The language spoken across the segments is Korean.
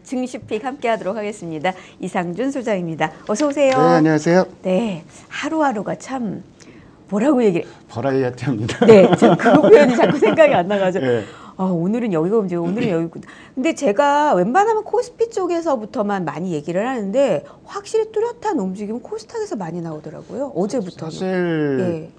증시픽 함께 하도록 하겠습니다. 이상준 소장입니다. 어서 오세요. 네, 안녕하세요. 네, 하루하루가 참 뭐라고 얘기해? 버라이어티입니다. 네, 지금 그 표현이 자꾸 생각이 안 나가지고. 네. 오늘은 여기가 움직이고 오늘은 여기고. 근데 제가 웬만하면 코스피 쪽에서부터만 많이 얘기를 하는데 확실히 뚜렷한 움직임은 코스닥에서 많이 나오더라고요. 어제부터. 사실 네.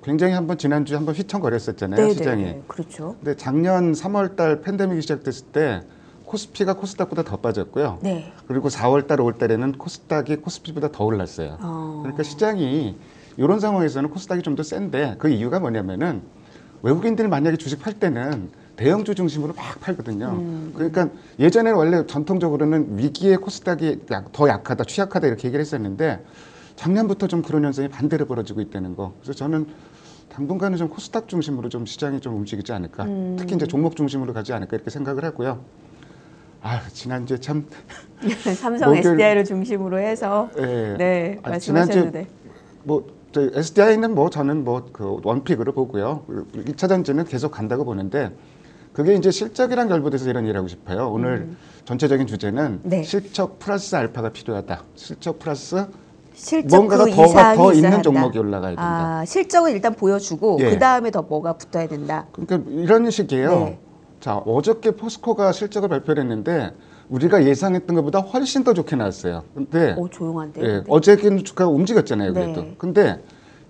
굉장히 한번 지난주에 한번 휘청거렸었잖아요, 시장이. 네, 그렇죠. 근데 작년 3월 달 팬데믹이 시작됐을 때 코스피가 코스닥보다 더 빠졌고요. 네. 그리고 4월 달, 5월 달에는 코스닥이 코스피보다 더 올랐어요. 그러니까 시장이 이런 상황에서는 코스닥이 좀 더 센데 그 이유가 뭐냐면은 외국인들이 만약에 주식 팔 때는 대형주 중심으로 막 팔거든요. 그러니까 예전에 원래 전통적으로는 위기에 코스닥이 더 약하다, 취약하다 이렇게 얘기를 했었는데 작년부터 좀 그런 현상이 반대로 벌어지고 있다는 거. 그래서 저는 당분간은 좀 코스닥 중심으로 좀 시장이 좀 움직이지 않을까. 특히 이제 종목 중심으로 가지 않을까 이렇게 생각을 하고요. 지난주에 참 삼성 SDI를 중심으로 해서 네, 말씀하셨는데 저희 SDI는 저는 그 원픽으로 보고요. 1차 전지는 계속 간다고 보는데 그게 이제 실적이랑 결부돼서 이런 얘기를 하고 싶어요. 오늘 전체적인 주제는 실적 플러스 알파가 필요하다. 실적 플러스 뭔가가 그 더 있는 한다. 종목이 올라가야 된다. 실적을 일단 보여주고 그 다음에 더 뭐가 붙어야 된다. 그러니까 이런 식이에요. 네. 자, 어저께 포스코가 실적을 발표를 했는데 우리가 예상했던 것보다 훨씬 더 좋게 나왔어요. 근데 조용한데요. 예, 어제는 주가가 움직였잖아요. 그래도. 네. 근데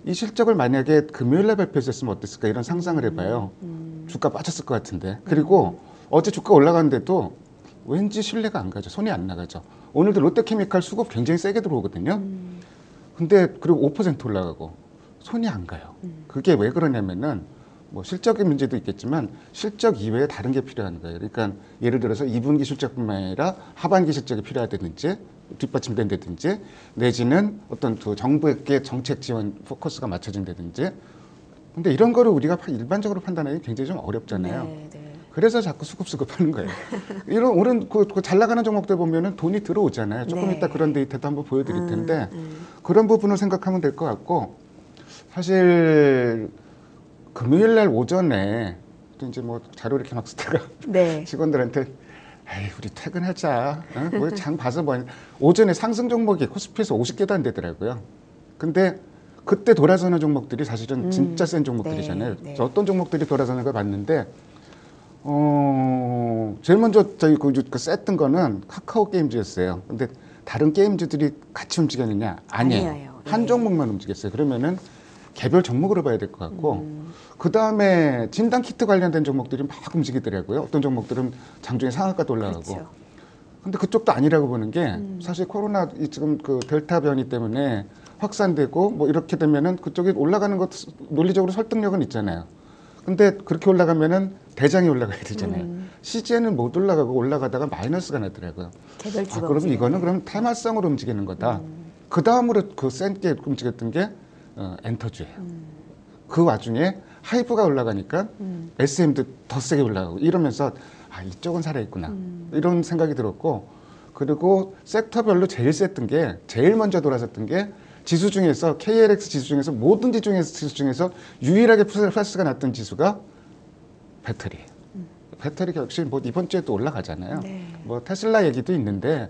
이 실적을 만약에 금요일날 발표했으면 어땠을까 이런 상상을 해봐요. 주가 빠졌을 것 같은데. 그리고 어제 주가 올라갔는데도 왠지 신뢰가 안 가죠. 손이 안 나가죠. 오늘도 롯데케미칼 수급 굉장히 세게 들어오거든요. 근데 그리고 5% 올라가고 손이 안 가요. 그게 왜 그러냐면은 실적의 문제도 있겠지만 실적 이외에 다른 게 필요한 거예요. 그러니까 예를 들어서 2분기 실적뿐만 아니라 하반기 실적이 필요하다든지 뒷받침된다든지 내지는 어떤 그 정부의 정책 지원 포커스가 맞춰진다든지. 근데 이런 거를 우리가 일반적으로 판단하기 굉장히 좀 어렵잖아요. 네. 그래서 자꾸 수급하는 거예요. 오른 잘 나가는 종목들 보면은 돈이 들어오잖아요. 조금 이따 그런 데이터도 한번 보여드릴 텐데 그런 부분을 생각하면 될 것 같고 사실 금요일 날 오전에 또 이제 자료 이렇게 막 쓰다가 직원들한테 에이 우리 퇴근하자. 장 봐서 오전에 상승 종목이 코스피에서 50개도 안 되더라고요. 근데 그때 돌아서는 종목들이 사실은 진짜 센 종목들이잖아요. 어떤 종목들이 돌아서는 걸 봤는데 제일 먼저 저희 그 셌던 거는 카카오 게임즈였어요. 근데 다른 게임즈들이 같이 움직였느냐? 아니에요. 한 종목만 움직였어요. 그러면은 개별 종목으로 봐야 될 것 같고 그 다음에 진단 키트 관련된 종목들이 막 움직이더라고요. 어떤 종목들은 장중에 상한가도 올라가고. 그렇죠. 근데 그쪽도 아니라고 보는 게 사실 코로나 지금 그 델타 변이 때문에 확산되고 이렇게 되면은 그쪽에 올라가는 것 논리적으로 설득력은 있잖아요. 근데 그렇게 올라가면은 대장이 올라가야 되잖아요. CGN은 못 올라가고 올라가다가 마이너스가 나더라고요. 그럼 이거는 그럼 테마성으로 움직이는 거다. 그 다음으로 그 센 게 움직였던 게 엔터주예요. 그 와중에 하이브가 올라가니까 SM도 더 세게 올라가고 이러면서 이쪽은 살아있구나 이런 생각이 들었고 그리고 섹터별로 제일 먼저 돌아섰던 게 지수 중에서 KLX 지수 중에서 모든 지수 중에서 유일하게 플러스가 났던 지수가 배터리. 배터리 역시 이번 주에 또 올라가잖아요. 테슬라 얘기도 있는데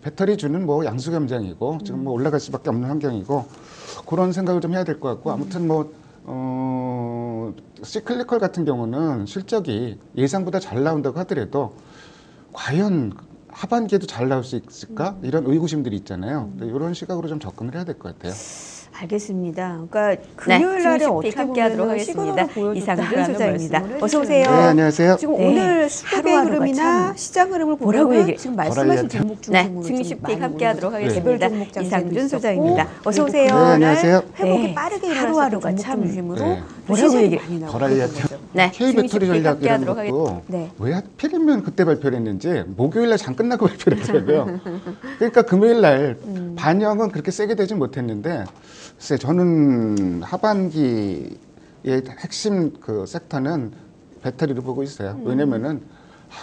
배터리 주는 양수겸장이고 지금 올라갈 수밖에 없는 환경이고 그런 생각을 좀 해야 될 것 같고 아무튼 시클리컬 같은 경우는 실적이 예상보다 잘 나온다고 하더라도 과연 하반기에도 잘 나올 수 있을까? 이런 의구심들이 있잖아요. 이런 시각으로 좀 접근을 해야 될 것 같아요. 알겠습니다. 그러니까 금요일 날에 어떻게 함께 하도록 하겠습니다. 이상준 소장입니다. 어서 오세요. 네, 안녕하세요. 지금 오늘 수급의 흐름이나 시장 흐름을 뭐라고 얘기? 지금 말씀하신 종목 중심으로 증시픽 함께 하도록 하겠습니다. 이상준 소장입니다. 어서 오세요. 네, 안녕하세요. 회복이 빠르게 하루하루가 참 중심으로 뭐라고 얘기? 버라이어티. K배터리 전략이라는 것도 왜 하필이면 그때 발표를 했는지 목요일 날 장 끝나고 발표를 했더라고요. 그러니까 금요일 날 반영은 그렇게 세게 되진 못했는데 글쎄 저는 하반기의 핵심 그 섹터는 배터리를 보고 있어요. 왜냐면은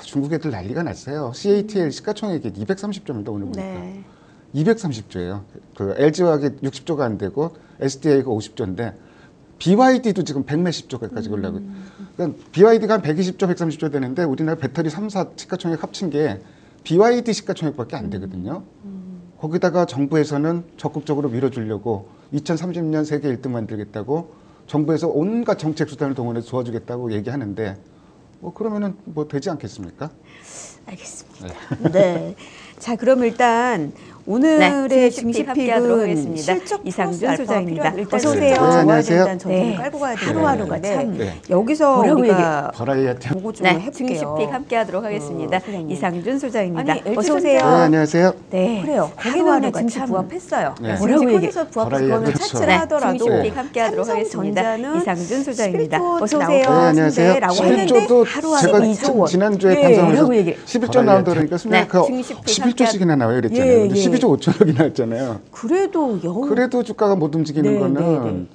중국 애들 난리가 났어요. CATL 시가총액이 230조입니다. 오늘 보니까. 230조예요. 그 LG화학이 60조가 안 되고 SDI가 50조인데 BYD도 지금 100몇십 조까지 올라가고. 그러니까 BYD가 한 120조, 130조 되는데 우리나라 배터리 3사 시가총액 합친 게 BYD 시가총액밖에 안 되거든요. 거기다가 정부에서는 적극적으로 밀어주려고 2030년 세계 1등 만들겠다고 정부에서 온갖 정책 수단을 동원해서 도와주겠다고 얘기하는데 뭐 그러면은 뭐 되지 않겠습니까? 알겠습니다. 네. 자, 그럼 일단 오늘의 네, 증시픽은 실적 이상준 소장입니다. 어서 오세요. 네, 안녕하세요. 일단 전체를 네. 깔고 가야 되는데 하루하루가 참 여기서 뭐라고 우리가 버라이어티. 보고 좀 네, 해볼게요. 증시픽 함께하도록 하겠습니다. 소장님. 이상준 소장입니다. 아니, 어서 LG 오세요. 네, 안녕하세요. 네, 그래요. 거기는 하루하루가 증시 참 부합했어요. 네. 뭐라고 증시권에서 부합해서 버라이어티. 그거는 그렇죠. 차치를 하더라도 증시픽 함께하도록 하겠습니다. 삼성전자는 이상준 소장입니다. 11조 어서 나올 오세요. 것 네, 안녕하세요. 같은데라고 했는데 11조도 하루하루 제가 12조 원. 지난주에 예, 방송에서 뭐라고 얘기해? 11조 나온다 그러니까 순간 네, 그 증시픽 11조씩이나 나와요 그랬잖아요. 예, 근데 예. 12조 5천억이 나왔잖아요. 그래도 그래도 주가가 못 움직이는 네, 거는 네, 네.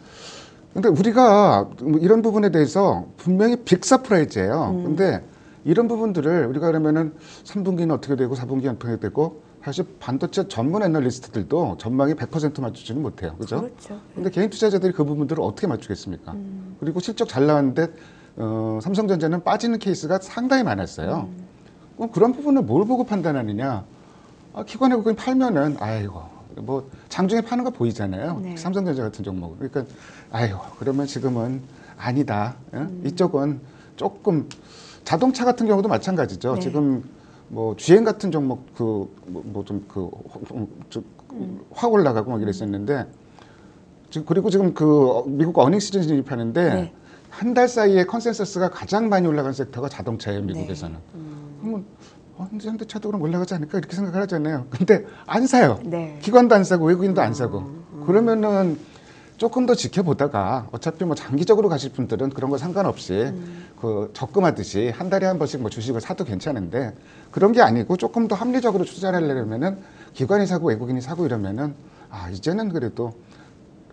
근데 우리가 뭐 이런 부분에 대해서 분명히 빅 서프라이즈예요. 근데 이런 부분들을 우리가 그러면은 3분기는 어떻게 되고 4분기는 어떻게 되고 사실 반도체 전문 애널리스트들도 전망이 100% 맞추지는 못해요. 그죠? 그렇죠. 근데 개인 투자자들이 그 부분들을 어떻게 맞추겠습니까? 그리고 실적 잘 나왔는데 삼성전자는 빠지는 케이스가 상당히 많았어요. 그럼 그런 부분을 뭘 보고 판단하느냐? 기관에 그걸 팔면은 아이고 뭐 장중에 파는 거 보이잖아요. 네. 삼성전자 같은 종목은. 그러니까 아이고 그러면 지금은 아니다. 이쪽은 조금 자동차 같은 경우도 마찬가지죠. 네. 지금 뭐 GM 같은 종목 확 올라가고 막 이랬었는데 지금 그리고 지금 그 미국 어닝 시즌 진입하는데 네. 한 달 사이에 컨센서스가 가장 많이 올라간 섹터가 자동차예요, 미국에서는. 그러면 현대차도 그럼 올라가지 않을까 이렇게 생각을 하잖아요. 근데 안 사요. 네. 기관도 안 사고 외국인도 안 사고. 그러면은 조금 더 지켜보다가 어차피 뭐 장기적으로 가실 분들은 그런 거 상관없이 그 적금하듯이 한 달에 한 번씩 뭐 주식을 사도 괜찮은데 그런 게 아니고 조금 더 합리적으로 투자를 하려면은 기관이 사고 외국인이 사고 이러면은 이제는 그래도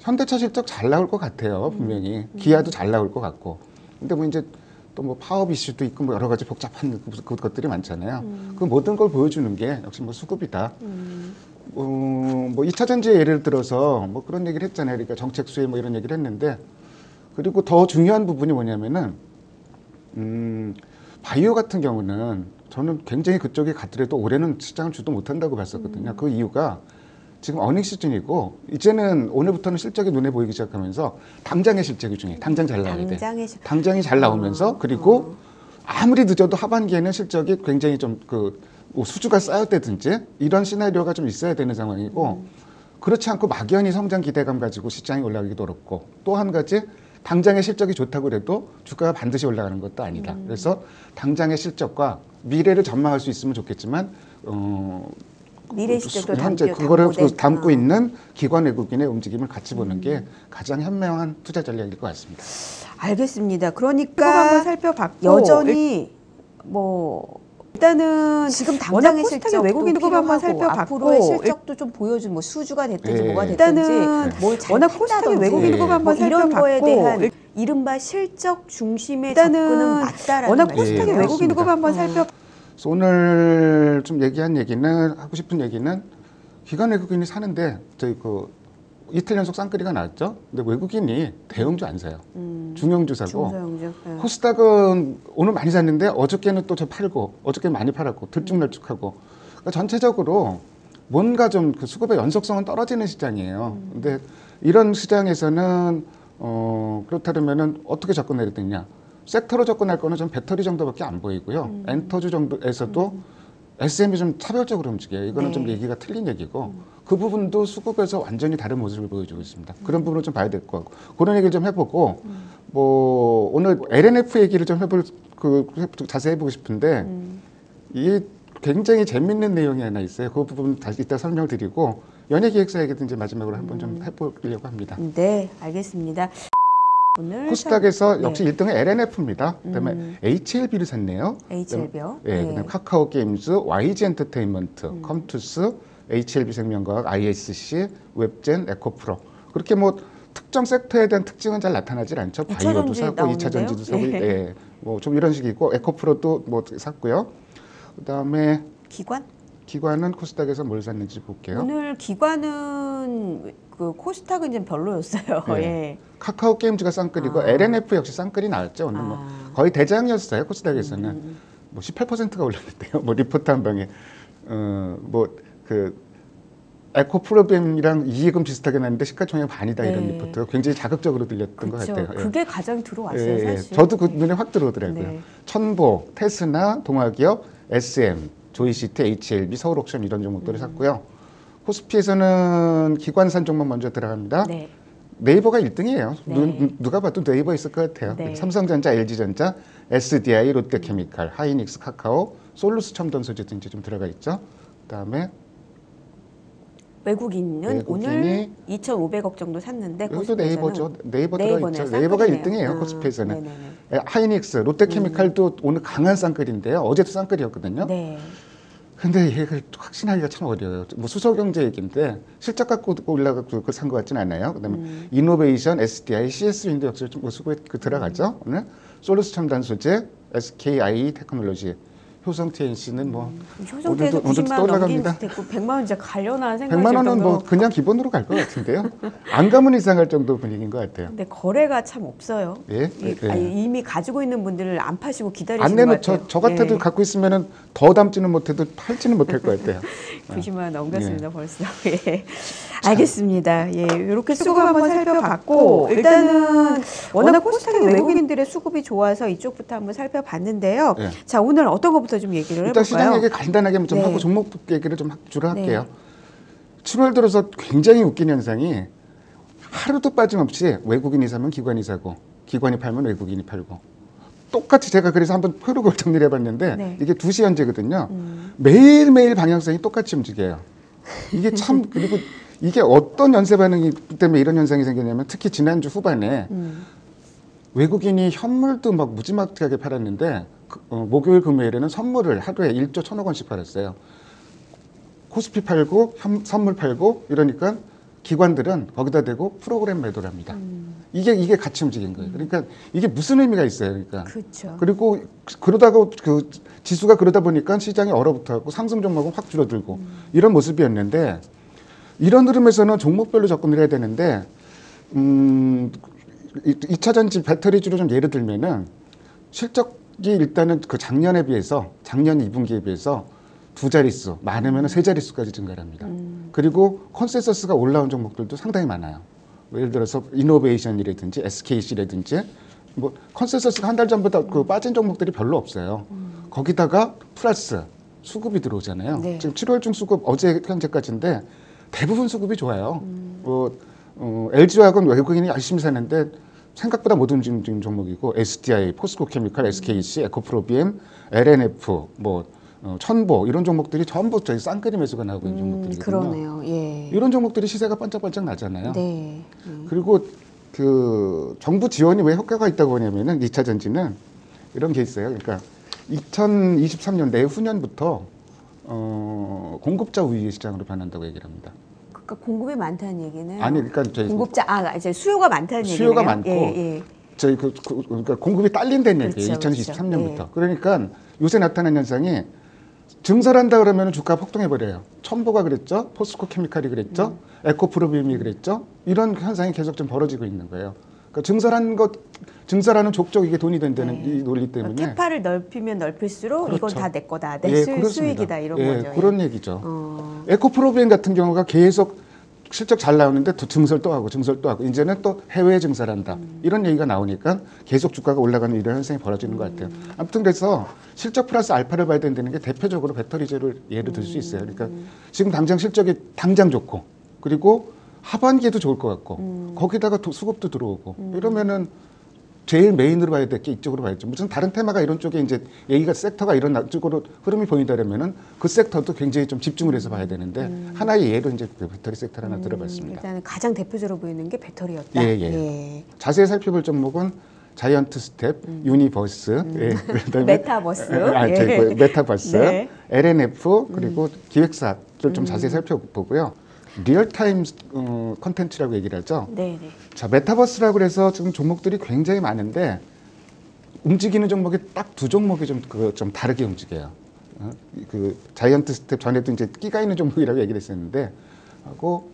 현대차 실적 잘 나올 것 같아요. 분명히 기아도 잘 나올 것 같고. 근데 뭐 이제 또 뭐 파업 이슈도 있고 뭐 여러 가지 복잡한 것들이 많잖아요. 그 모든 걸 보여주는 게 역시 뭐 수급이다. 뭐 2차 전지의 예를 들어서 뭐 그런 얘기를 했잖아요. 그러니까 정책 수혜 뭐 이런 얘기를 했는데 그리고 더 중요한 부분이 뭐냐면은 바이오 같은 경우는 저는 굉장히 그쪽에 갔더라도 올해는 시장을 주도 못한다고 봤었거든요. 그 이유가 지금 어닝 시즌이고 이제는 오늘부터는 실적이 눈에 보이기 시작하면서 당장의 실적이 중요해. 당장 잘 나와야 돼. 당장이 잘 나오면서 그리고 아무리 늦어도 하반기에는 실적이 굉장히 좀 뭐 수주가 쌓였다든지 이런 시나리오가 좀 있어야 되는 상황이고 그렇지 않고 막연히 성장 기대감 가지고 시장이 올라가기도 어렵고 또 한 가지 당장의 실적이 좋다고 해도 주가가 반드시 올라가는 것도 아니다. 그래서 당장의 실적과 미래를 전망할 수 있으면 좋겠지만 미래 실적도 현재 그거를 담고 있는 기관 외국인의 움직임을 같이 보는 게 가장 현명한 투자 전략일 것 같습니다. 알겠습니다. 그러니까 그거 한번 살펴봤고 여전히 뭐 일단은 지금 당장의 실적 외국인 그거 한번 살펴봤고 앞으로의 실적도 좀 보여준 뭐 수주가 됐든지 네. 뭐가 됐든지 일단은 뭘잘 워낙 코스닥이 외국인 그거 한번 이런 거에 대한 살펴봤고 이른바 실적 중심의 일단은 접근은 맞다라는 워낙 말이에요. 코스닥이 네, 외국인 그거 그렇습니다. 한번 살펴 그래서 오늘 좀 얘기한 얘기는 하고 싶은 얘기는 기관 외국인이 사는데 저희 이틀 연속 쌍끌이가 나왔죠. 근데 외국인이 대형주 안 사요. 중형주 사고 중소형주. 네. 코스닥은 오늘 많이 샀는데 어저께는 또 저 팔고 어저께 많이 팔았고 들쭉날쭉하고 그러니까 전체적으로 뭔가 좀 그 수급의 연속성은 떨어지는 시장이에요. 근데 이런 시장에서는 그렇다면은 어떻게 접근해야 되냐? 섹터로 접근할 거는 좀 배터리 정도밖에 안 보이고요. 엔터주 정도에서도 SM이 좀 차별적으로 움직여요. 이거는 네. 좀 얘기가 틀린 얘기고 그 부분도 수급에서 완전히 다른 모습을 보여주고 있습니다. 그런 부분을 좀 봐야 될 것 같고 그런 얘기를 좀 해보고 뭐 오늘 LNF 얘기를 좀 자세히 해보고 싶은데 이게 굉장히 재밌는 내용이 하나 있어요. 그 부분 다시 이따 설명드리고 연예기획사 얘기도 이제 마지막으로 한번 좀 해보려고 합니다. 네, 알겠습니다. 오늘 코스닥에서 역시 네. 1등은 LNF입니다. 그다음에 HLB를 샀네요. HLB요. 네, 그다음에 카카오 게임즈, YG 엔터테인먼트, 컴투스, HLB 생명과학, ISC, 웹젠, 에코프로. 그렇게 뭐 특정 섹터에 대한 특징은 잘 나타나질 않죠. 바이오도 사고, 2차 전지도 사고, 예. 뭐 좀 이런 식이고 에코프로도 뭐 샀고요. 그다음에 기관은 코스닥에서 뭘 샀는지 볼게요. 오늘 기관은 그 코스닥은 좀 별로였어요. 네. 예. 카카오 게임즈가 쌍끌이고 LNF 역시 쌍끌이 나왔죠. 오늘 뭐 거의 대장이었어요. 코스닥에서는 뭐 18%가 올랐는데요. 뭐 리포트 한 방에 그 에코프로비엠이랑 이익은 비슷하게 나는데 시가총액 반이다 이런 네. 리포트가 굉장히 자극적으로 들렸던 것 그렇죠. 같아요. 예. 그게 가장 들어왔어요, 예, 예. 사실. 저도 그 눈에 확 들어오더라고요. 네. 천보, 테스나, 동아기업, SM, 조이시티, HLB, 서울옥션 이런 종목들을 샀고요. 코스피에서는 기관산 종목 먼저 들어갑니다. 네. 네이버가 1등이에요. 네. 누가 봐도 네이버 있을 것 같아요. 네. 삼성전자, LG전자, SDI, 롯데케미칼, 하이닉스, 카카오, 솔루스 첨단소재 등이 좀 들어가 있죠. 그다음에 외국인은 오늘 2,500억 정도 샀는데 여기도 코스피에서는 네이버죠. 네이버 네이버네요. 들어있죠. 네이버가 쌍끌이네요. 1등이에요. 코스피에서는. 네네네. 하이닉스, 롯데케미칼도 오늘 강한 쌍끌인데요. 어제도 쌍끌이었거든요. 네. 근데 이걸 확신하기가 참 어려워요. 뭐 수소경제 얘기인데 실적 갖고 올라가고 그걸 산 것 같지는 않아요. 그다음에 이노베이션, SDI, CS윈도 역시 좀 수급에 들어가죠. 오늘 솔루스 첨단 소재, SKI 테크놀로지, 효성 TNC는 뭐 효성태에서 오늘도 90만 원 넘긴 올라갑니다. 됐고 100만 원 진짜 가려나 생각이 100만 원은 정도로. 뭐 그냥 기본으로 갈 것 같은데요. 안 가면 이상할 정도 분위기인 것 같아요. 근데 거래가 참 없어요. 예? 아니, 이미 가지고 있는 분들을 안 파시고 기다리시는 안 것 내면 같아요. 저 같아도 예. 갖고 있으면은 더 담지는 못해도 팔지는 못할 것 같아요. 90만 원 넘겼습니다 벌써. 예. 알겠습니다. 예, 이렇게 수급 수급 한번 한번 살펴봤고 일단은 워낙 코스닥의 외국인들의 수급이 좋아서 이쪽부터 한번 살펴봤는데요. 예. 자 오늘 어떤 것부터 좀 얘기를 일단 해볼까요? 시장 얘기 간단하게 좀 네. 하고 종목 얘기를 좀 주로 네. 할게요. 7월 들어서 굉장히 웃긴 현상이 하루도 빠짐없이 외국인이 사면 기관이 사고 기관이 팔면 외국인이 팔고 똑같이 제가 그래서 한번 표를 정리를 해봤는데 네. 이게 2시 현재거든요. 매일매일 방향성이 똑같이 움직여요. 이게 참 그리고 이게 어떤 연쇄 반응이 때문에 이런 현상이 생기냐면 특히 지난주 후반에 외국인이 현물도 막 무지막지하게 팔았는데 목요일 금요일에는 선물을 하루에 1조 1,000억 원씩 팔았어요. 코스피 팔고 선물 팔고 이러니까 기관들은 거기다 대고 프로그램 매도를 합니다. 이게 같이 움직인 거예요. 그러니까 이게 무슨 의미가 있어요. 그러니까 그렇죠. 그리고 그러다가 그 지수가 그러다 보니까 시장이 얼어붙어갖고 상승 종목은 확 줄어들고 이런 모습이었는데 이런 흐름에서는 종목별로 접근을 해야 되는데 2차 전지 배터리주로 좀 예를 들면은 실적이 일단은 그 작년에 비해서 작년 2분기에 비해서 두 자릿수 많으면 세 자릿수까지 증가를 합니다. 그리고 컨센서스가 올라온 종목들도 상당히 많아요. 예를 들어서 이노베이션이라든지 SKC라든지 뭐 컨센서스가 한 달 전보다 그 빠진 종목들이 별로 없어요. 거기다가 플러스 수급이 들어오잖아요. 네. 지금 7월 중 수급 어제 현재까지인데 대부분 수급이 좋아요. LG화학은 외국인이 열심히 사는데 생각보다 못 움직이는 종목이고 SDI, 포스코케미칼, SKC, 에코프로비엠, LNF, 천보 이런 종목들이 전부 저희 쌍끌이 매수가 나오고 있는 종목들이거든요. 그러네요. 예. 이런 종목들이 시세가 반짝반짝 나잖아요. 네. 그리고 그 정부 지원이 왜 효과가 있다고 하냐면은 2차 전지는 이런 게 있어요. 그러니까 2023년 내후년부터 공급자 우위의 시장으로 변한다고 얘기를 합니다. 그러니까 공급이 많다는 얘기는 아니, 그러니까 저희 공급자 이제 수요가 많다는 얘기네요. 수요가 많고 예. 저희 그러니까 공급이 딸린다는 얘기예요. 그렇죠, 2023년부터. 그렇죠. 그러니까 요새 나타난 현상이 증설한다 그러면 주가 폭등해 버려요. 첨보가 그랬죠, 포스코 케미칼이 그랬죠, 에코프로비엠이 그랬죠. 이런 현상이 계속 좀 벌어지고 있는 거예요. 그러니까 증설하는 족족 이게 돈이 된다는 이 논리 때문에. 캐파를 넓히면 넓힐수록 그렇죠. 이건 다 내 거다, 내 그렇습니다. 수익이다 이런 예, 거죠. 그런 얘기죠. 에코프로비엠 같은 경우가 계속 실적 잘 나오는데 또 증설 또 하고 이제는 또 해외에 증설한다 이런 얘기가 나오니까 계속 주가가 올라가는 이런 현상이 벌어지는 것 같아요. 아무튼 그래서 실적 플러스 알파를 봐야 된다는 게 대표적으로 배터리재를 예를 들 수 있어요. 그러니까 지금 당장 실적이 당장 좋고 그리고 하반기에도 좋을 것 같고 거기다가 수급도 들어오고 이러면은 제일 메인으로 봐야 될 게 이쪽으로 봐야죠. 무슨 다른 테마가 이런 쪽에 이제 얘기가 섹터가 이런 쪽으로 흐름이 보인다면은 그 섹터도 굉장히 좀 집중을 해서 봐야 되는데 하나의 예로 이제 그 배터리 섹터 하나 들어봤습니다. 일단은 가장 대표적으로 보이는 게 배터리였다. 예. 자세히 살펴볼 종목은 자이언트 스텝, 유니버스, 그다음에 메타버스, 메타버스, 네. LNF 그리고 기획사를 좀 자세히 살펴보고요. 리얼타임 컨텐츠라고 얘기를 하죠. 네. 자, 메타버스라고 그래서 지금 종목들이 굉장히 많은데 움직이는 종목이 딱 두 종목이 좀 다르게 움직여요. 그 자이언트 스텝 전에도 이제 끼가 있는 종목이라고 얘기를 했었는데 하고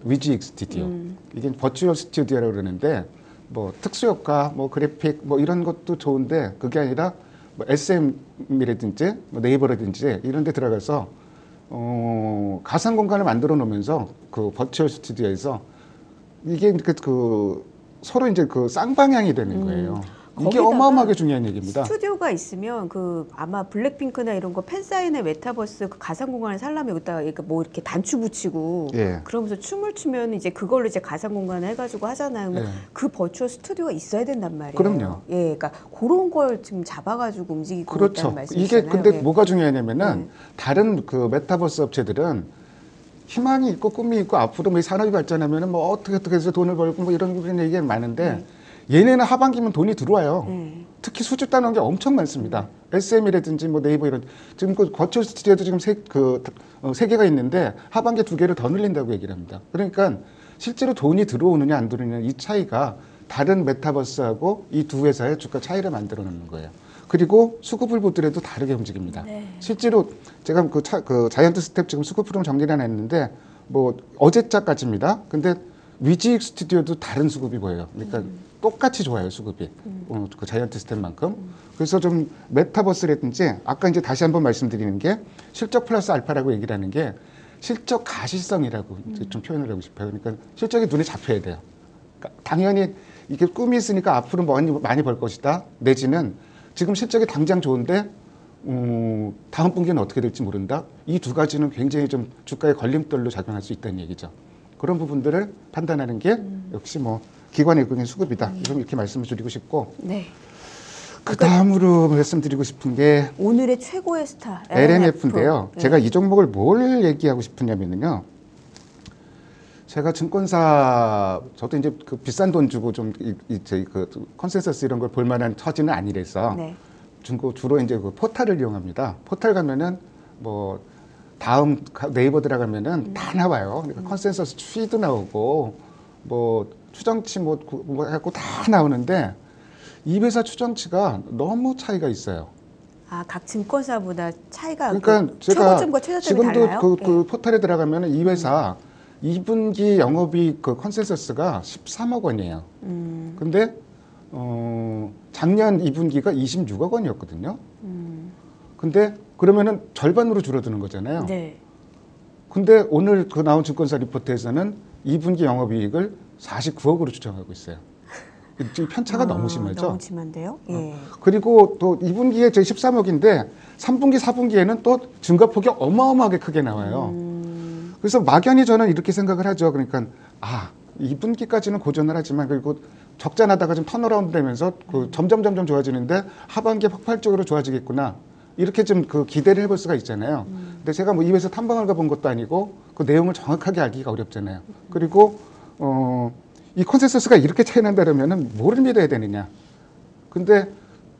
위지익 스튜디오 이게 버추얼 스튜디오라고 그러는데 뭐 특수 효과, 뭐 그래픽, 뭐 이런 것도 좋은데 그게 아니라 뭐 SM이라든지 뭐 네이버라든지 이런 데 들어가서 가상 공간을 만들어 놓으면서 그 버추얼 스튜디오에서 이게 그 서로 이제 그 쌍방향이 되는 거예요. 이게 거기다가 어마어마하게 중요한 얘기입니다. 스튜디오가 있으면 그 아마 블랙핑크나 이런 거 팬사인회 메타버스 그 가상 공간을 살려면 여기다가 뭐 이렇게 단추 붙이고 예. 그러면서 춤을 추면 이제 그걸로 이제 가상 공간을 해가지고 하잖아요. 예. 그 버추얼 스튜디오가 있어야 된단 말이에요. 그럼요. 예, 그러니까 그런 걸 지금 잡아가지고 움직이고 그렇죠. 있다는 말씀이시잖아요. 이게 근데 예. 뭐가 중요하냐면은 다른 그 메타버스 업체들은 희망이 있고 꿈이 있고 앞으로 뭐 산업이 발전하면은 뭐 어떻게 해서 돈을 벌고 뭐 이런 얘기가 많은데 얘네는 하반기면 돈이 들어와요. 특히 수주 따는 게 엄청 많습니다. SM이라든지 뭐 네이버 이런 지금 그 버추얼 스튜디오도 지금 세 개가 있는데 하반기 2개를 더 늘린다고 얘기를 합니다. 그러니까 실제로 돈이 들어오느냐 안 들어오느냐 이 차이가 다른 메타버스하고 이 두 회사의 주가 차이를 만들어 놓는 거예요. 그리고 수급을 보더라도 다르게 움직입니다. 네. 실제로 제가 그 자이언트 스텝 지금 수급 흐름 정리를 해놨는데 뭐 어제자까지입니다. 근데 위지익 스튜디오도 다른 수급이 보여요. 그러니까 똑같이 좋아요 수급이 그 자이언트 스텝만큼. 그래서 좀 메타버스라든지 아까 이제 다시 한번 말씀드리는 게 실적 플러스 알파라고 얘기를 하는 게 실적 가시성이라고 이제 좀 표현을 하고 싶어요. 그러니까 실적이 눈에 잡혀야 돼요. 그러니까 당연히 이게 꿈이 있으니까 앞으로 많이 벌 것이다. 내지는 지금 실적이 당장 좋은데 다음 분기는 어떻게 될지 모른다. 이 두 가지는 굉장히 좀 주가의 걸림돌로 작용할 수 있다는 얘기죠. 그런 부분들을 판단하는 게 역시 뭐 기관 외국인 수급이다. 좀 이렇게 말씀을 드리고 싶고 네. 그 다음으로 말씀드리고 싶은 게 오늘의 최고의 스타 LNF인데요. 네. 제가 이 종목을 뭘 얘기하고 싶으냐면요. 제가 증권사 저도 이제 그 비싼 돈 주고 좀 저희 그 컨센서스 이런 걸 볼 만한 처지는 아니라서 네. 주로 이제 그 포탈을 이용합니다. 포탈 가면은 뭐 다음 네이버 들어가면은 다 나와요. 그러니까 컨센서스 추이도 나오고 뭐 추정치 뭐 해갖고 다 나오는데 이 회사 추정치가 너무 차이가 있어요. 아, 각 증권사보다 차이가 그러니까 그 제가 최고점과 최저점이 지금도 달라요? 그 포탈에 들어가면은 이 회사 2분기 영업이익 그 컨센서스가 13억 원이에요. 근데 작년 2분기가 26억 원이었거든요. 근데 그러면은 절반으로 줄어드는 거잖아요. 네. 근데 오늘 그 나온 증권사 리포트에서는 2분기 영업이익을 49억으로 추정하고 있어요. 지금 편차가 너무 심하죠. 너무 심한데요? 예. 그리고 또 2분기에 저희 13억인데 3분기, 4분기에는 또 증가폭이 어마어마하게 크게 나와요. 그래서 막연히 저는 이렇게 생각을 하죠. 그러니까 2분기까지는 고전을 하지만 그리고 적자 나다가 좀 턴어라운드 되면서 그 점점 좋아지는데 하반기에 폭발적으로 좋아지겠구나. 이렇게 좀 그 기대를 해볼 수가 있잖아요. 근데 제가 뭐 이 회사 탐방을 가본 것도 아니고 그 내용을 정확하게 알기가 어렵잖아요. 그리고 이 컨센서스가 이렇게 차이 난다면은 뭐를 믿어야 되느냐. 근데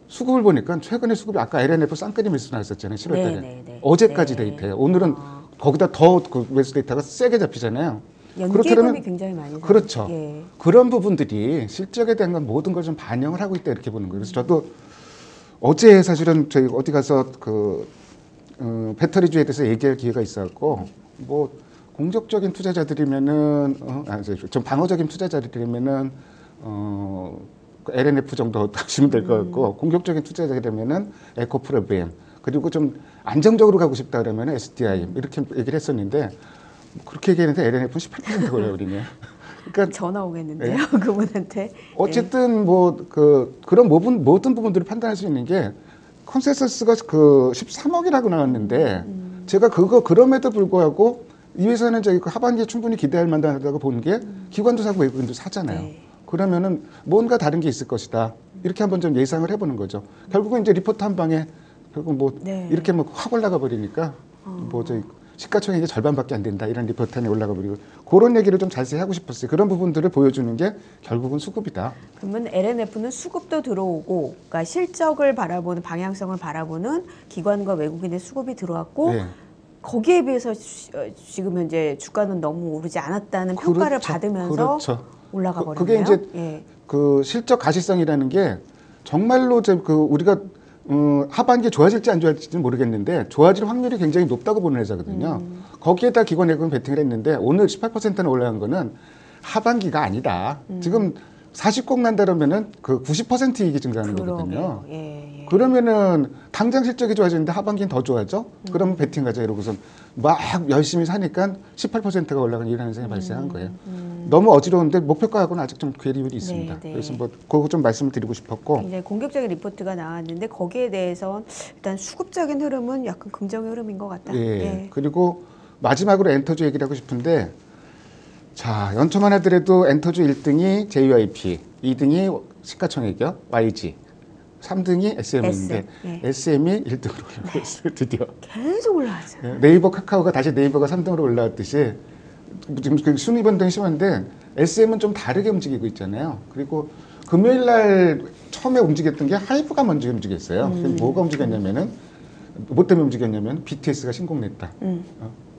수급을 보니까 최근에 수급이 아까 LNF 쌍끌이 매수 나왔었잖아요. 7월 달에. 네. 어제까지 네. 데이터예요. 오늘은 거기다 더 그 매수 데이터가 세게 잡히잖아요. 연계금이 굉장히 많이 그렇죠. 예. 그런 부분들이 실적에 대한 건 모든 걸 좀 반영을 하고 있다 이렇게 보는 거예요. 그래서 저도 어제 사실은 저희 어디 가서 그 배터리주에 대해서 얘기할 기회가 있었고 뭐 공격적인 투자자들이면은 좀 방어적인 투자자들이면은 LNF 정도 하시면 될 것 같고 공격적인 투자자들이면은 에코프로비엠 그리고 좀 안정적으로 가고 싶다 그러면 SDI 이렇게 얘기를 했었는데 그렇게 얘기했는데 LNF는 18% 걸려버리네요. 그러니까 전화 오겠는데요, 그분한테. 어쨌든 뭐 그런 모든 부분들을 판단할 수 있는 게 컨센서스가 그 13억이라고 나왔는데 제가 그럼에도 불구하고 이 회사는 저희 그 하반기에 충분히 기대할 만하다고 보는 게 기관도 사고 외국인도 사잖아요. 네. 그러면은 뭔가 다른 게 있을 것이다. 이렇게 한번 좀 예상을 해보는 거죠. 결국은 이제 리포트 한 방에 결국 뭐 네. 이렇게 뭐 확 올라가 버리니까 뭐 저희 시가총액이 절반밖에 안 된다 이런 리포트 안에 올라가 버리고 그런 얘기를 좀 자세히 하고 싶었어요. 그런 부분들을 보여주는 게 결국은 수급이다. 그러면 LNF는 수급도 들어오고, 그러니까 실적을 바라보는 방향성을 바라보는 기관과 외국인의 수급이 들어왔고, 네. 거기에 비해서 지금 현재 주가는 너무 오르지 않았다는 평가를 그렇죠. 받으면서 그렇죠. 올라가 그게 버렸네요. 이제 예. 그 실적 가시성이라는 게 정말로 우리가 하반기에 좋아질지 안 좋아질지는 모르겠는데 좋아질 확률이 굉장히 높다고 보는 회사거든요. 거기에다 기관 예금 베팅을 했는데 오늘 18%나 올라간 거는 하반기가 아니다. 지금 40공 난다라면은 그 90% 이익이 증가하는 거거든요. 그러게요. 예, 예. 그러면은 당장 실적이 좋아지는데 하반기는 더 좋아져? 그러면 베팅 가자 이러고서 막 열심히 사니까 18%가 올라가는 이런 현상이 발생한 거예요. 너무 어지러운데 목표가하고는 아직 좀 괴리율이 있습니다. 네, 네. 그래서 뭐 그거 좀 말씀을 드리고 싶었고. 굉장히 공격적인 리포트가 나왔는데 거기에 대해서 일단 수급적인 흐름은 약간 긍정의 흐름인 것 같다. 예. 예. 그리고 마지막으로 엔터주 얘기를 하고 싶은데, 자, 연초만 하더라도 엔터주 1등이 JYP, 2등이 시가총액이요, YG, 3등이 SM인데 예. SM이 1등으로 올라왔어요, 드디어. 계속 올라가죠. 네이버 카카오가 다시 네이버가 3등으로 올라왔듯이 지금 그 순위 변동이 심한데 SM은 좀 다르게 움직이고 있잖아요. 그리고 금요일 날 처음에 움직였던 게 하이브가 먼저 움직였어요. 그게 뭐가 움직였냐면은 뭐 때문에 움직였냐면 BTS가 신곡 냈다.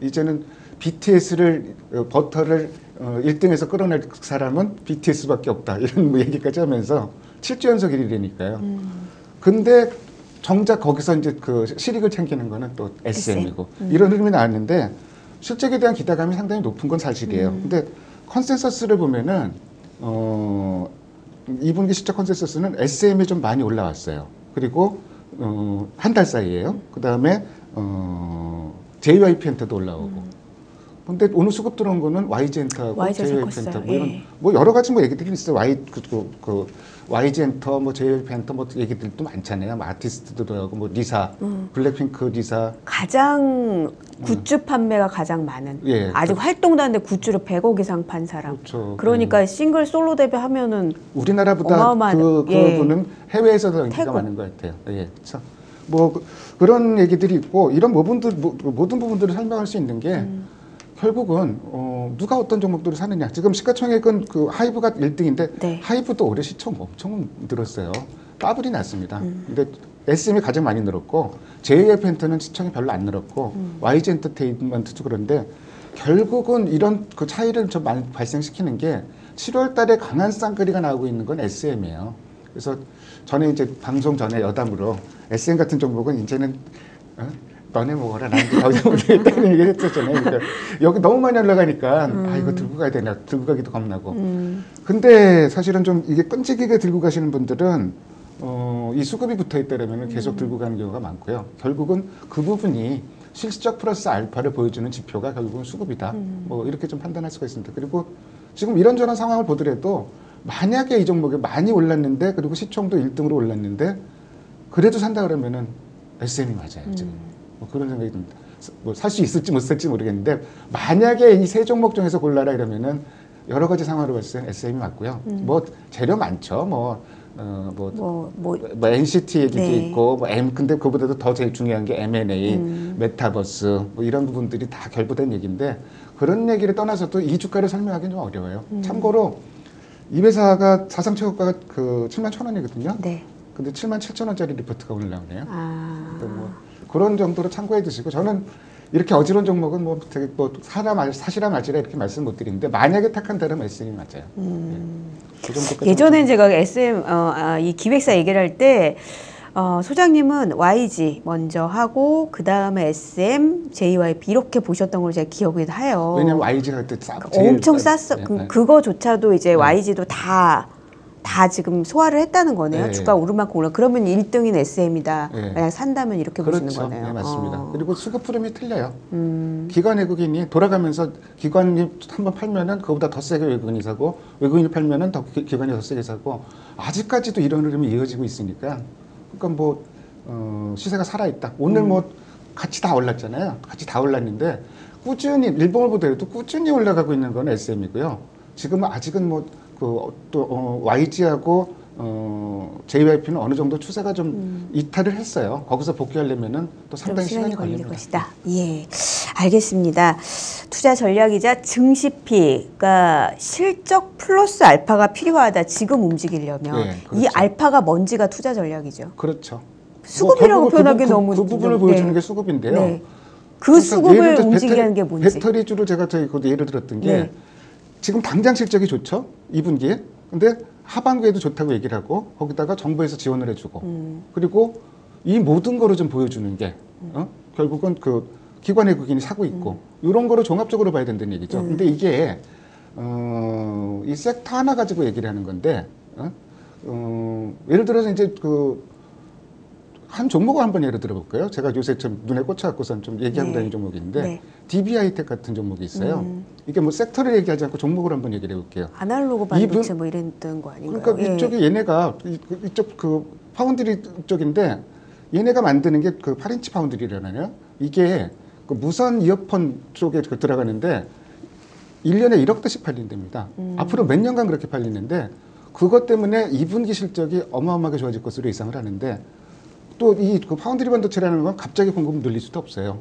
이제는 BTS를 버터를 1등에서 끌어낼 사람은 BTS밖에 없다. 이런 뭐 얘기까지 하면서 7주 연속 1위라니까요. 근데 정작 거기서 이제 그 실익을 챙기는 거는 또 SM이고 이런 흐름이 나왔는데 실적에 대한 기대감이 상당히 높은 건 사실이에요. 근데 컨센서스를 보면은 2분기 실적 컨센서스는 SM이 좀 많이 올라왔어요. 그리고 한 달 사이에요. 그 다음에 JYP한테도 올라오고. 근데 오늘 수급 들어온 거는 YG엔터하고 JYP엔터 뭐 이런 뭐 여러 가지 뭐 얘기들이 있어요. YG엔터 뭐 JYP엔터 뭐 얘기들도 많잖아요. 뭐 아티스트도 들어가고 뭐 리사, 블랙핑크 리사. 가장 굿즈 판매가 가장 많은. 예, 아직 활동도 하는데 굿즈를 100억 이상 판 사람. 그렇죠. 그러니까 싱글 솔로 데뷔 하면은 우리나라보다 어마어마한, 그분은 해외에서도 인기가 태국. 많은 것 같아요. 예, 그렇죠. 뭐 그런 얘기들이 있고 이런 모든 부분들을 설명할 수 있는 게 결국은 누가 어떤 종목들을 사느냐. 지금 시가총액은 그 하이브가 1등인데 네. 하이브도 올해 시총 엄청 늘었어요. 더블이 났습니다. 근데 SM이 가장 많이 늘었고 JYP엔터는 시총이 별로 안 늘었고 YG 엔터테인먼트도 그런데 결국은 이런 그 차이를 좀 많이 발생시키는 게 7월 달에 강한 쌍끌이가 나오고 있는 건 SM이에요. 그래서 전에 이제 방송 전에 여담으로 SM 같은 종목은 이제는 너네 먹어라. 난 더 이상 못하겠다는 얘기를 했었잖아요. 그러니까 여기 너무 많이 올라가니까 아 이거 들고 가야 되나 들고 가기도 겁나고. 근데 사실은 좀 이게 끈질기게 들고 가시는 분들은 이 수급이 붙어 있다면 계속 들고 가는 경우가 많고요. 결국은 그 부분이 실적 플러스 알파를 보여주는 지표가 결국은 수급이다. 뭐 이렇게 좀 판단할 수가 있습니다. 그리고 지금 이런저런 상황을 보더라도 만약에 이 종목이 많이 올랐는데 그리고 시총도 1등으로 올랐는데 그래도 산다 그러면은 SM이 맞아요. 지금. 뭐 그런 생각이 듭니다. 뭐 살 수 있을지 못 살지 모르겠는데 만약에 이 세 종목 중에서 골라라 이러면은 여러 가지 상황으로 봤을 때 SM이 맞고요. 뭐 재료 많죠. 뭐 NCT 얘기도 네. 있고 뭐 근데 그보다도 더 제일 중요한 게 M&A, 메타버스 뭐 이런 부분들이 다 결부된 얘기인데 그런 얘기를 떠나서도 이 주가를 설명하기는 좀 어려워요. 참고로 이 회사가 사상 최고가가 그 71,000원이거든요. 네. 근데 77,000원짜리 리포트가 오늘 나오네요. 아. 뭐 그런 정도로 참고해 두시고 저는 이렇게 어지러운 종목은 뭐 되게 뭐 사시라 말지라 이렇게 말씀 못 드리는데 만약에 택한다면 SM이 맞아요. 그 정도까지 예전엔 제가 SM 이 기획사 얘기를 할 때 소장님은 YG 먼저 하고 그 다음에 SM, JYP 이렇게 보셨던 걸로 제가 기억이 해요. 왜냐면 YG가 그때 엄청 쌌어. 그거조차도 이제 YG도 다 지금 소화를 했다는 거네요. 네. 주가 오를 만큼 올라. 그러면 1등인 SM이다. 네. 만약 산다면 이렇게 그렇죠. 보시는 거네요. 네, 맞습니다. 그리고 수급 흐름이 틀려요. 음. 기관 외국인이 돌아가면서 기관이 한번 팔면은 그보다 더 세게 외국인이 사고 외국인이 팔면은 더 기관이 더 세게 사고 아직까지도 이런 흐름이 이어지고 있으니까 그러니까 뭐 시세가 살아있다. 오늘 뭐 같이 다 올랐잖아요. 같이 다 올랐는데 꾸준히 일봉을 보더라도 꾸준히 올라가고 있는 건 SM이고요. 지금은 아직은 뭐 또 YG하고 JYP는 어느 정도 추세가 좀 이탈을 했어요. 거기서 복귀하려면은 또 상당히 시간이 걸릴 것이다. 예, 알겠습니다. 투자 전략이자 증시피, 그러니까 실적 플러스 알파가 필요하다. 지금 움직이려면 네, 그렇죠. 이 알파가 뭔지가 투자 전략이죠. 그렇죠. 수급이라고 표현하기 너무 그 부분을 보여주는 게 수급인데요. 네. 그 수급을 움직이게 하는 게 뭔지. 배터리주를 제가 저희 예를 들었던 게 네. 지금 당장 실적이 좋죠. 2분기에. 근데 하반기에도 좋다고 얘기를 하고 거기다가 정부에서 지원을 해주고 그리고 이 모든 거를 좀 보여주는 게 결국은 그 기관 외국인이 사고 있고 이런 거를 종합적으로 봐야 된다는 얘기죠. 근데 이게 이 섹터 하나 가지고 얘기를 하는 건데, 예를 들어서 이제 한 종목을 한번 예를 들어볼까요? 제가 요새 좀 눈에 꽂혀갖고선 좀 얘기하고 네. 다니는 종목인데, 네. DB하이텍 같은 종목이 있어요. 이게 뭐 섹터를 얘기하지 않고 종목을 한번 얘기를 해볼게요. 아날로그 반도체 뭐 이랬던 거 아닌가요? 그러니까 이쪽이 얘네가 이쪽 파운드리 쪽인데 얘네가 만드는 게 8인치 파운드리라나요? 이게 무선 이어폰 쪽에 들어가는데 1년에 1억 대씩 팔린답니다. 앞으로 몇 년간 그렇게 팔리는데 그것 때문에 2분기 실적이 어마어마하게 좋아질 것으로 예상을 하는데 또 이 파운드리 반도체라는 건 갑자기 공급을 늘릴 수도 없어요.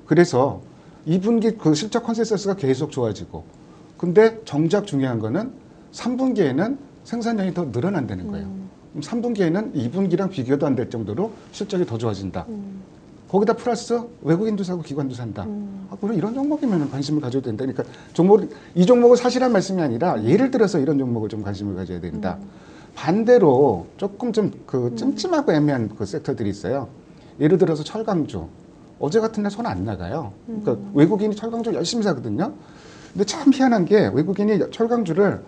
그래서 2분기 실적 컨센서스가 계속 좋아지고 근데 정작 중요한 거는 3분기에는 생산량이 더 늘어난다는 거예요. 3분기에는 2분기랑 비교도 안 될 정도로 실적이 더 좋아진다. 거기다 플러스 외국인도 사고 기관도 산다. 그럼 이런 종목이면 관심을 가져도 된다. 그러니까 이 종목을 사실한 말씀이 아니라 예를 들어서 이런 종목을 좀 관심을 가져야 된다. 반대로 조금 좀 찜찜하고 애매한 섹터들이 있어요. 예를 들어서 철강주. 어제 같은 날 손 안 나가요. 그러니까 외국인이 철강주 열심히 사거든요. 근데 참 희한한 게 외국인이 철강주를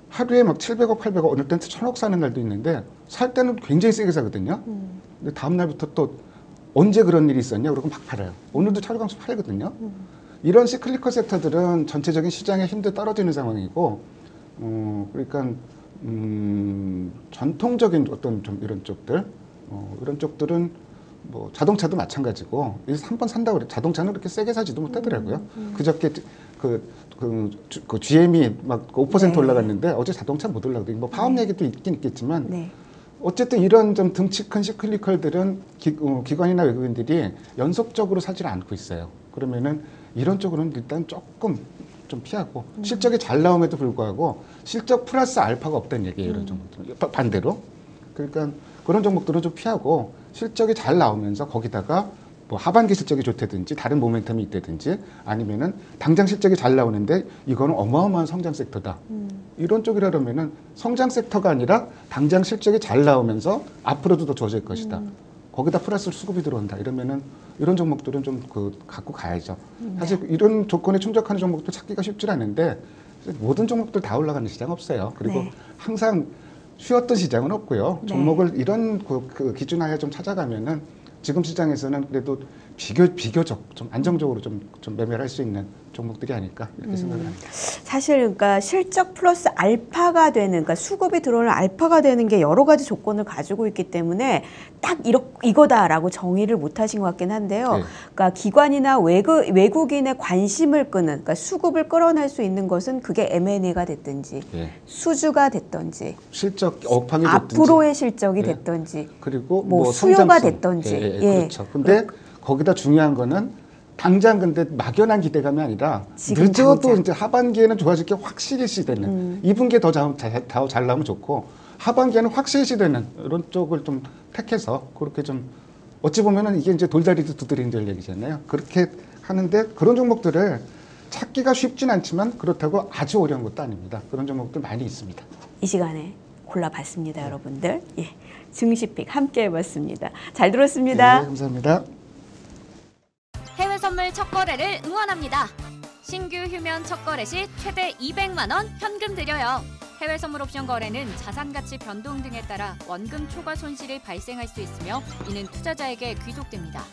하루에 막 700억, 800억, 어느 때는 1000억 사는 날도 있는데 살 때는 굉장히 세게 사거든요. 근데 다음 날부터 또 언제 그런 일이 있었냐? 그러고 막 팔아요. 오늘도 철강주 팔거든요. 이런 시클리컬 섹터들은 전체적인 시장의 힘도 떨어지는 상황이고, 그러니까 전통적인 어떤 좀 이런 쪽들, 이런 쪽들은 뭐 자동차도 마찬가지고, 한 번 산다고 그래. 자동차는 그렇게 세게 사지도 못하더라고요. 그저께 GM이 막 5% 네. 올라갔는데 어제 자동차 못 올라가거든요. 뭐 파업 얘기도 있긴 있겠지만, 네. 어쨌든 이런 좀 덩치 큰 시클리컬들은 기관이나 외국인들이 연속적으로 사지를 않고 있어요. 그러면은 이런 쪽으로는 일단 조금 좀 피하고 실적이 잘 나옴에도 불구하고 실적 플러스 알파가 없다는 얘기예요. 이런 종목들은 반대로. 그러니까 그런 종목들은 좀 피하고 실적이 잘 나오면서 거기다가 뭐 하반기 실적이 좋다든지 다른 모멘텀이 있다든지 아니면은 당장 실적이 잘 나오는데 이거는 어마어마한 성장 섹터다. 이런 쪽이라면은 성장 섹터가 아니라 당장 실적이 잘 나오면서 앞으로도 더 좋아질 것이다. 거기다 플러스 수급이 들어온다. 이러면은 이런 종목들은 좀 갖고 가야죠. 사실 이런 조건에 충족하는 종목도 찾기가 쉽지 않은데 모든 종목들 다 올라가는 시장 없어요. 그리고 네. 항상 쉬었던 시장은 없고요. 네. 종목을 이런 기준하에 좀 찾아가면은 지금 시장에서는 그래도 비교적 좀 안정적으로 좀 매매를 할 수 있는 종목들이 아닐까 이렇게 생각을 합니다. 사실 그러니까 실적 플러스 알파가 되는, 그러니까 수급이 들어오는 알파가 되는 게 여러 가지 조건을 가지고 있기 때문에 딱 이거다라고 정의를 못 하신 것 같긴 한데요. 네. 그러니까 기관이나 외국인의 관심을 끄는, 그러니까 수급을 끌어낼 수 있는 것은 그게 M&A가 됐든지 예. 수주가 됐든지 실적 업황이 됐든지 앞으로의 실적이 예. 됐든지 그리고 뭐 수요가 성장성. 됐든지. 예, 예. 그렇죠. 근데 거기다 중요한 거는 당장 근데 막연한 기대감이 아니라 지금 늦어도 당장. 이제 하반기에는 좋아질 게 확실히 시되는 2분기에 더 잘 나오면 좋고 하반기에는 확실히 시되는 이런 쪽을 좀 택해서 그렇게 좀 어찌 보면은 이게 이제 돌다리도 두드리는 얘기잖아요. 그렇게 하는데 그런 종목들을 찾기가 쉽진 않지만 그렇다고 아주 어려운 것도 아닙니다. 그런 종목들 많이 있습니다. 이 시간에 골라봤습니다, 여러분들. 예, 증시픽 함께 해봤습니다. 잘 들었습니다. 네, 감사합니다. 해외 선물 첫 거래를 응원합니다. 신규 휴면 첫 거래 시 최대 200만 원 현금 드려요. 해외 선물 옵션 거래는 자산 가치 변동 등에 따라 원금 초과 손실이 발생할 수 있으며 이는 투자자에게 귀속됩니다.